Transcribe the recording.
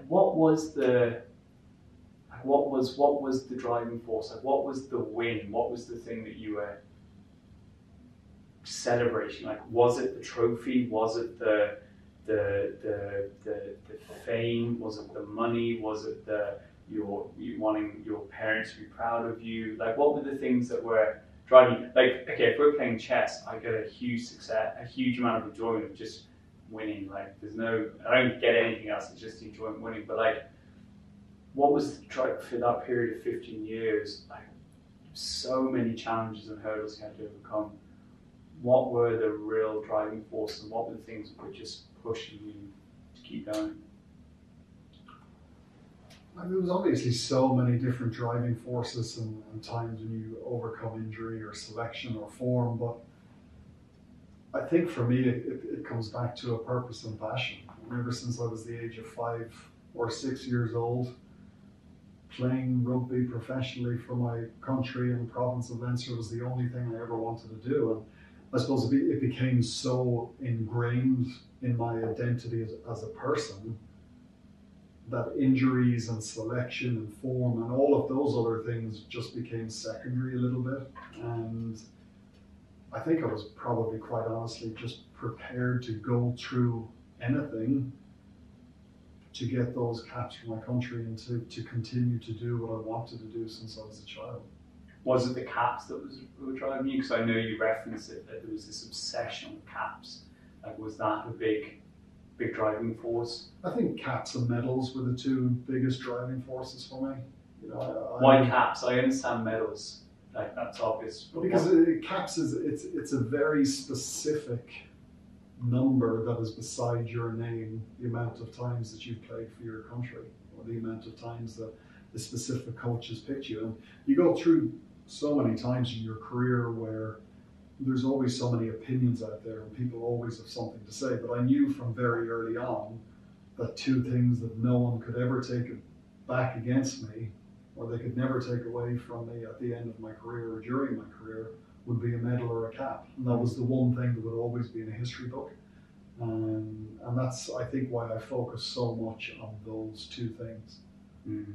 what was the what was the driving force? Like, what was the win? What was the thing that you were celebrating? Like, was it the trophy? Was it the fame? Was it the money? Was it you wanting your parents to be proud of you? Like, what were the things that were driving you? Like, okay, if we're playing chess, I get a huge success, a huge amount of enjoyment of just winning. Like, I don't get anything else. It's just enjoying winning. But like, what was the drive for that period of 15 years? Like, so many challenges and hurdles you had to overcome. What were the real driving forces, and what were the things that were just pushing you to keep going? There was obviously so many different driving forces and times when you overcome injury or selection or form, but I think for me it comes back to a purpose and passion. And ever since I was the age of 5 or 6 years old, playing rugby professionally for my country and province of Leinster was the only thing I ever wanted to do. And I suppose it became so ingrained in my identity as a person that injuries and selection and form and all of those other things just became secondary a little bit. And I think I was probably quite honestly just prepared to go through anything to get those caps for my country and to continue to do what I wanted to do since I was a child. Was it the caps that were driving you? Because I know you referenced it, that there was this obsession with caps. Like, was that a big driving force? I think caps and medals were the two biggest driving forces for me. Why caps? I understand medals. Like, that's obvious. Because caps it's a very specific number that is beside your name, the amount of times that you've played for your country, or the amount of times that the specific coach has picked you. And you go through so many times in your career where there's always so many opinions out there and people always have something to say. But I knew from very early on that two things that no one could ever take back against me, or they could never take away from me at the end of my career or during my career, would be a medal or a cap. And that was the one thing that would always be in a history book. And that's, I think, why I focus so much on those two things. Mm.